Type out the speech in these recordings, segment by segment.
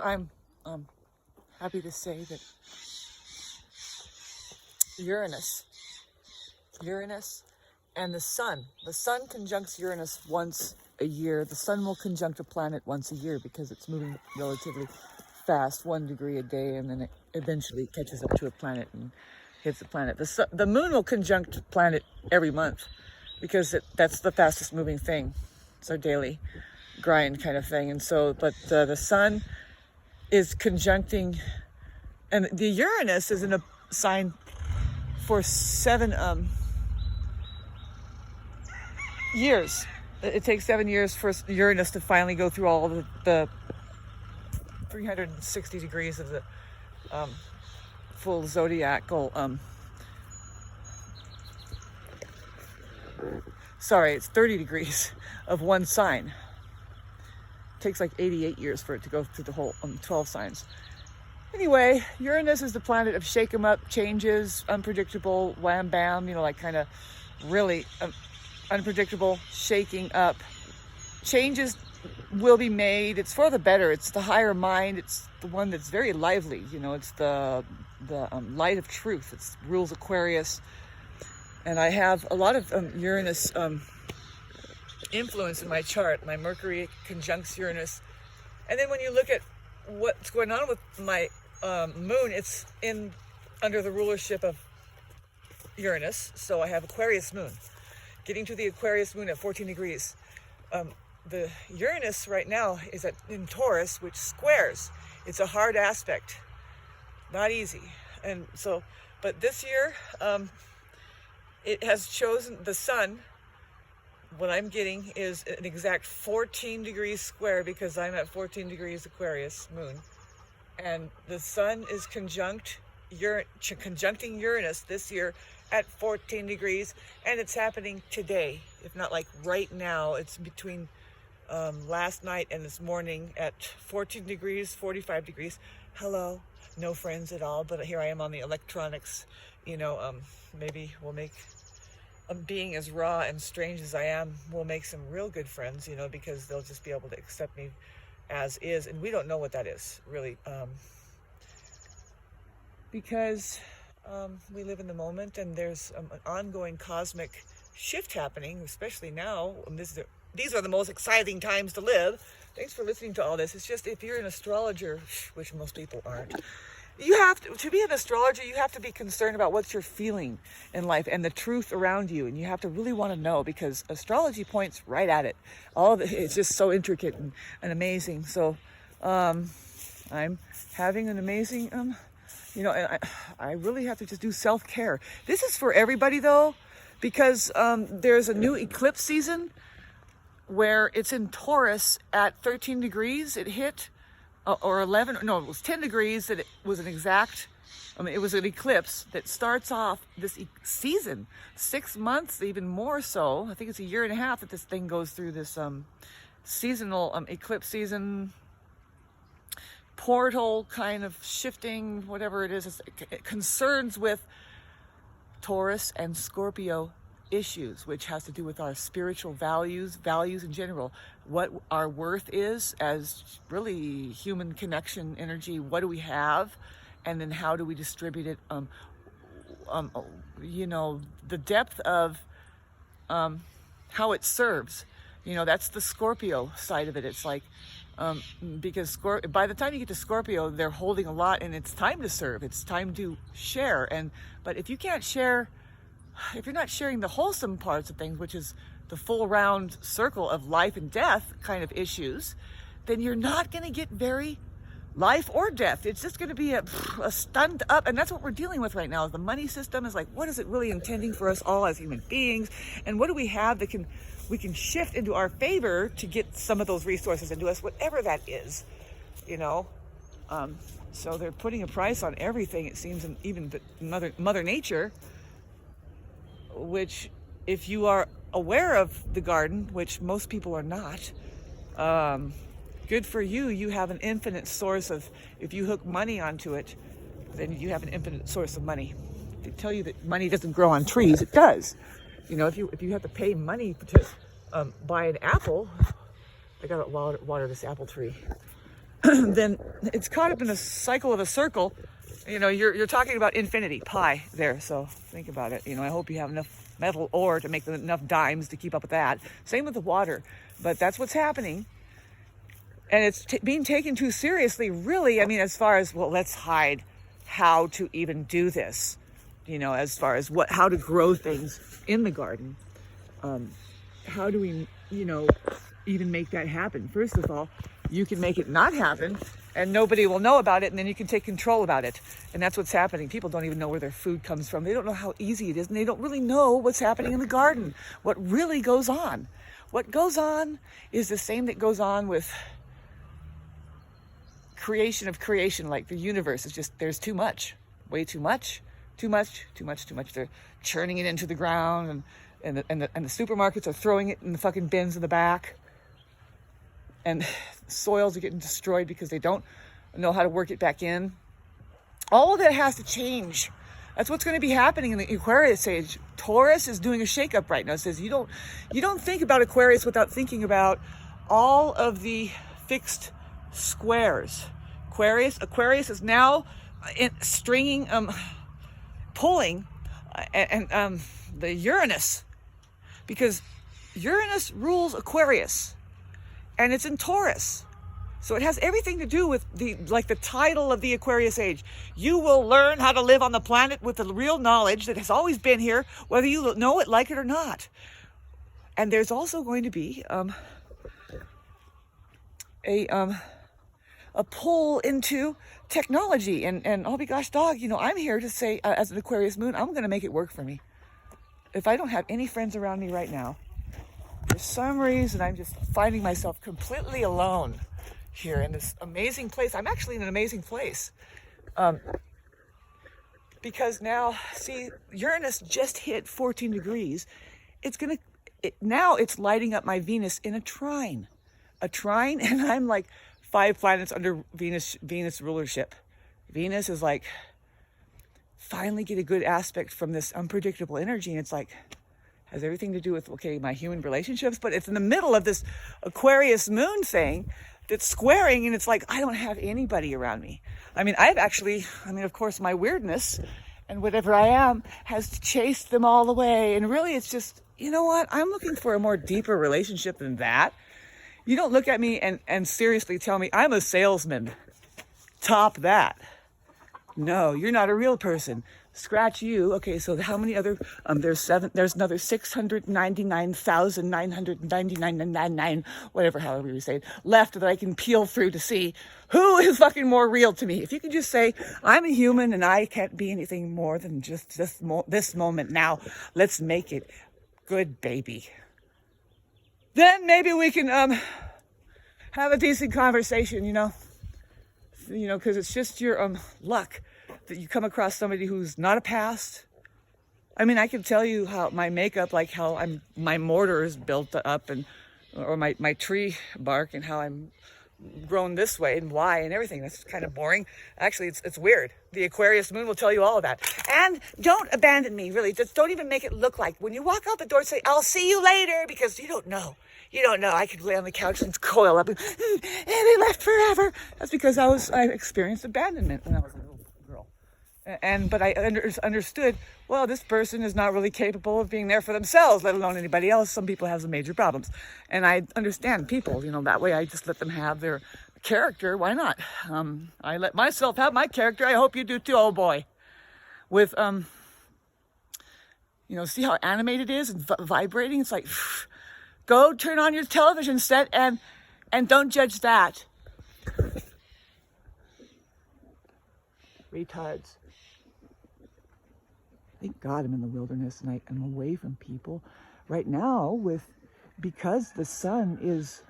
I'm happy to say that Uranus and the Sun conjuncts Uranus once a year. The Sun will conjunct a planet once a year because it's moving relatively fast, 1 degree a day, and then it eventually catches up to a planet and hits the planet. The Moon will conjunct a planet every month because that's the fastest moving thing. It's our daily grind kind of thing. And so, but the Sun is conjuncting, and the Uranus is in a sign for 7 years. It takes 7 years for Uranus to finally go through all of the 360 degrees of the full zodiacal it's 30 degrees of one sign. It takes like 88 years for it to go through the whole 12 signs. Anyway, Uranus is the planet of shake 'em up, changes, unpredictable, wham bam, like kind of really unpredictable, shaking up. Changes will be made. It's for the better. It's the higher mind. It's the one that's very lively. It's the light of truth. It rules Aquarius. And I have a lot of Uranus influence in my chart. My Mercury conjuncts Uranus. And then when you look at what's going on with my moon, it's under the rulership of Uranus. So I have Aquarius moon. Getting to the Aquarius moon at 14 degrees. The Uranus right now is in Taurus, which squares. It's a hard aspect. Not easy. And so, but this year, it has chosen the Sun. What I'm getting is an exact 14 degrees square because I'm at 14 degrees Aquarius moon. And the Sun is conjuncting Uranus this year at 14 degrees. And it's happening today, if not like right now. It's between last night and this morning at 14 degrees, 45 degrees. Hello, no friends at all, but here I am on the electronics. Maybe we'll make, being as raw and strange as I am, we'll make some real good friends, because they'll just be able to accept me as is. And we don't know what that is, really, because we live in the moment, and there's an ongoing cosmic shift happening, especially now. These are the most exciting times to live. Thanks for listening to all this. It's just, if you're an astrologer, which most people aren't, you have to be an astrologer, you have to be concerned about what you're feeling in life and the truth around you. And you have to really want to know, because astrology points right at it. It's just so intricate and amazing. So I'm having an amazing, and I really have to just do self-care. This is for everybody though, because there's a new eclipse season where it's in Taurus at 13 degrees. It hit, or 11, no, it was 10 degrees that it was an exact, it was an eclipse that starts off this season, 6 months, even more so. I think it's a year and a half that this thing goes through this seasonal eclipse season portal kind of shifting, whatever it is. It concerns with Taurus and Scorpio issues, which has to do with our spiritual values in general, what our worth is as really human connection energy, what do we have, and then how do we distribute it, the depth of how it serves. That's the Scorpio side of it. It's like, because by the time you get to Scorpio, they're holding a lot, and it's time to serve, it's time to share. But if you can't share, if you're not sharing the wholesome parts of things, which is the full round circle of life and death kind of issues, then you're not going to get very life or death. It's just going to be a stunned up. And that's what we're dealing with right now. The money system is like, what is it really intending for us all as human beings? And what do we have that we can shift into our favor to get some of those resources into us, whatever that is, So they're putting a price on everything, it seems, and even Mother Nature, which, if you are aware of the garden, which most people are not, good for you. You have an infinite source of, if you hook money onto it, then you have an infinite source of money. They tell you that money doesn't grow on trees. It does. If you have to pay money to buy an apple, I gotta water this apple tree. then it's caught up in a cycle of a circle. You know, you're talking about infinity, pi there. So think about it. You know, I hope you have enough metal ore to make enough dimes to keep up with that. Same with the water, but that's what's happening. And it's being taken too seriously, really. I mean, as far as, well, let's hide how to even do this, you know, as far as how to grow things in the garden. How do we, you know, even make that happen? First of all, you can make it not happen and nobody will know about it, and then you can take control about it. And that's what's happening. People don't even know where their food comes from. They don't know how easy it is, and they don't really know what's happening in the garden, what really goes on. What goes on is the same that goes on with creation of creation, like the universe. It's just, there's too much, way too much, too much. They're churning it into the ground, and the supermarkets are throwing it in the fucking bins in the back. And soils are getting destroyed because they don't know how to work it back in. All of that has to change. That's what's going to be happening in the Aquarius age. Taurus is doing a shakeup right now. It says you don't think about Aquarius without thinking about all of the fixed squares. Aquarius is now pulling the Uranus, because Uranus rules Aquarius. And it's in Taurus. So it has everything to do with the title of the Aquarius age. You will learn how to live on the planet with the real knowledge that has always been here, whether you know it, like it or not. And there's also going to be a pull into technology. And oh my gosh, dog, you know, I'm here to say, as an Aquarius moon, I'm going to make it work for me. If I don't have any friends around me right now, for some reason, I'm just finding myself completely alone here in this amazing place. I'm actually in an amazing place. Because now, see, Uranus just hit 14 degrees. Now it's lighting up my Venus in a trine. And I'm like 5 planets under Venus rulership. Venus is like, finally get a good aspect from this unpredictable energy. And it's like, has everything to do with, okay, my human relationships, but it's in the middle of this Aquarius moon thing that's squaring, and it's like, I don't have anybody around me. I mean, of course, my weirdness and whatever I am has chased them all away. And really, it's just, you know what? I'm looking for a more deeper relationship than that. You don't look at me and seriously tell me I'm a salesman. Top that. No, you're not a real person. Scratch you. Okay, so how many other, there's another 699,999, whatever, however you say it, left that I can peel through to see who is fucking more real to me. If you can just say, I'm a human and I can't be anything more than just this moment now, let's make it good, baby. Then maybe we can have a decent conversation, you know, because it's just your luck that you come across somebody who's not a past. I mean, I can tell you how my makeup, like how my mortar is built up, or my tree bark, and how I'm grown this way and why and everything. That's kind of boring. Actually, it's weird. The Aquarius moon will tell you all of that. And don't abandon me, really. Just don't even make it look like when you walk out the door, say, I'll see you later, because you don't know. You don't know. I could lay on the couch and coil up and they left forever. That's because I experienced abandonment when I was a little girl. But I understood, well, this person is not really capable of being there for themselves, let alone anybody else. Some people have some major problems. And I understand people, you know, that way I just let them have their character. Why not? I let myself have my character. I hope you do too, oh boy. With, you know, see how animated it is and vibrating? It's like, go turn on your television set and don't judge that. Retards. Thank God I'm in the wilderness and I'm away from people. Right now, because the sun is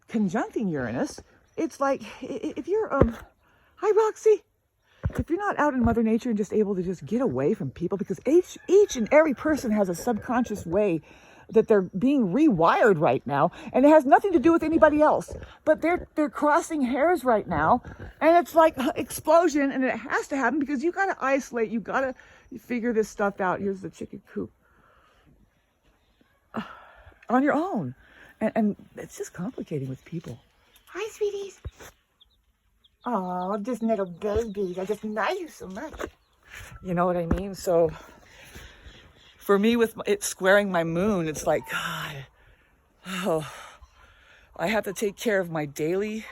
conjuncting Uranus, it's like, if you're, hi Roxy, if you're not out in Mother Nature and just able to just get away from people, because each and every person has a subconscious way that they're being rewired right now, and it has nothing to do with anybody else, but they're crossing hairs right now, and it's like explosion, and it has to happen because you got to isolate, you got to figure this stuff out. Here's the chicken coop on your own, and it's just complicating with people. Hi, sweeties. Oh, just little babies. I just love you so much. You know what I mean? So for me, with it squaring my moon, it's like, God, oh, I have to take care of my daily,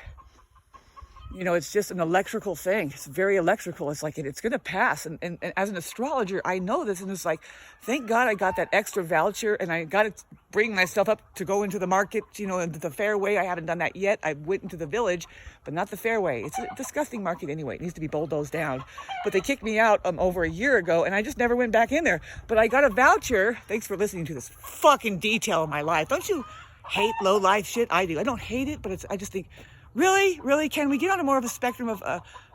you know, it's just an electrical thing. It's very electrical. It's like, it's going to pass. And as an astrologer, I know this. And it's like, thank God I got that extra voucher and I got to bring myself up to go into the market, you know, into the fairway. I haven't done that yet. I went into the village, but not the fairway. It's a disgusting market anyway. It needs to be bulldozed down. But they kicked me out over a year ago and I just never went back in there. But I got a voucher. Thanks for listening to this fucking detail of my life. Don't you hate low life shit? I do. I don't hate it, but I just think, really, can we get on a more of a spectrum of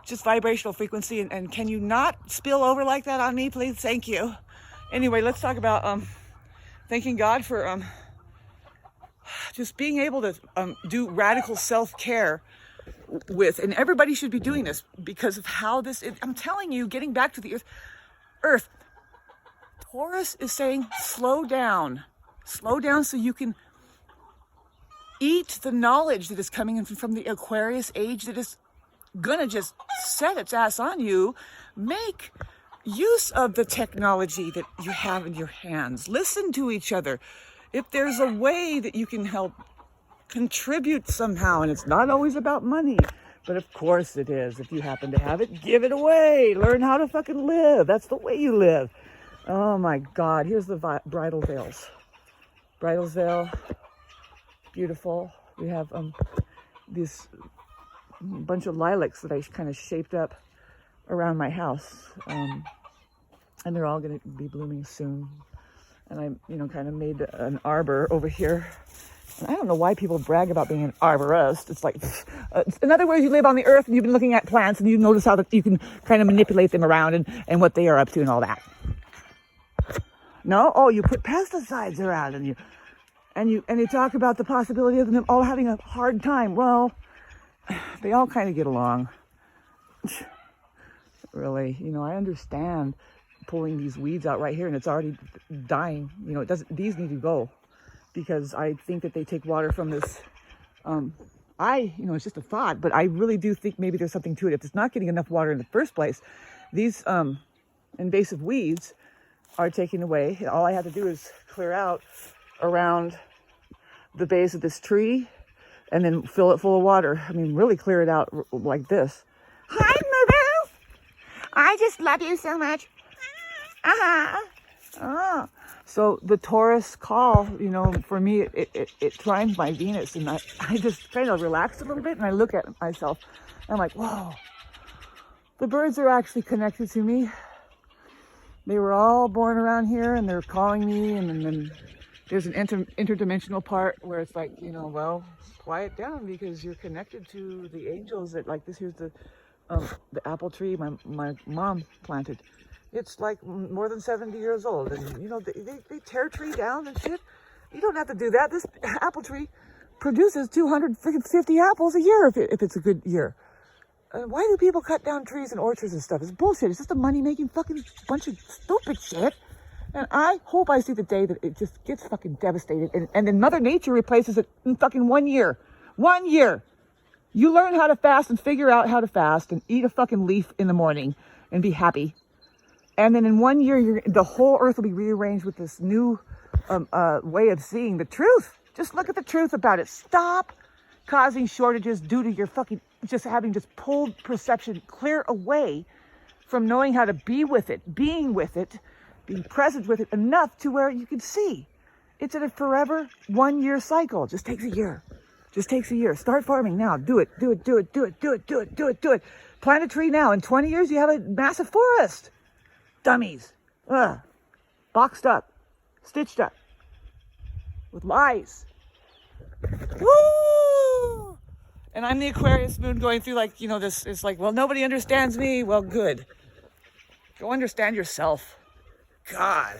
just vibrational frequency? And can you not spill over like that on me, please? Thank you. Anyway, let's talk about thanking God for just being able to do radical self-care with, and everybody should be doing this because of how I'm telling you, getting back to the earth. Taurus is saying, slow down so you can eat the knowledge that is coming in from the Aquarius age that is gonna just set its ass on you. Make use of the technology that you have in your hands. Listen to each other. If there's a way that you can help contribute somehow, and it's not always about money, but of course it is. If you happen to have it, give it away. Learn how to fucking live. That's the way you live. Oh my God, here's the bridal veils. Bridal veil. Beautiful. We have this bunch of lilacs that I kind of shaped up around my house, and they're all going to be blooming soon. And I, you know, kind of made an arbor over here. And I don't know why people brag about being an arborist. It's like, in other words, you live on the earth and you've been looking at plants and you notice how that you can kind of manipulate them around and what they are up to and all that. No? Oh, you put pesticides around and you talk about the possibility of them all having a hard time. Well, they all kind of get along. Really, you know, I understand pulling these weeds out right here and it's already dying. You know, these need to go because I think that they take water from this. You know, it's just a thought, but I really do think maybe there's something to it. If it's not getting enough water in the first place, these invasive weeds are taken away. All I have to do is clear out around the base of this tree and then fill it full of water. I mean, really clear it out like this. Hi, Moo. I just love you so much. Oh. So the Taurus call, you know, for me, it trines my Venus, and I just kind of relax a little bit and I look at myself and I'm like, whoa, the birds are actually connected to me. They were all born around here and they're calling me, and then there's an interdimensional part where it's like, you know, well, quiet down because you're connected to the angels that, like this. Here's the apple tree my mom planted. It's like more than 70 years old, and you know they tear tree down and shit. You don't have to do that. This apple tree produces 250 apples a year if it's a good year. Why do people cut down trees and orchards and stuff? It's bullshit. It's just a money-making fucking bunch of stupid shit. And I hope I see the day that it just gets fucking devastated and then Mother Nature replaces it in fucking 1 year. 1 year. You learn how to fast and figure out how to fast and eat a fucking leaf in the morning and be happy. And then in 1 year, the whole earth will be rearranged with this new way of seeing the truth. Just look at the truth about it. Stop causing shortages due to your fucking just having just pulled perception clear away from knowing how to be with it, being present with it enough to where you can see. It's in a forever 1 year cycle. Just takes a year. Just takes a year. Start farming now. Do it. Plant a tree now. In 20 years, you have a massive forest. Dummies. Boxed up. Stitched up. With lies. Woo! And I'm the Aquarius moon going through like, you know, this is like, well, nobody understands me. Well, good. Go understand yourself. God.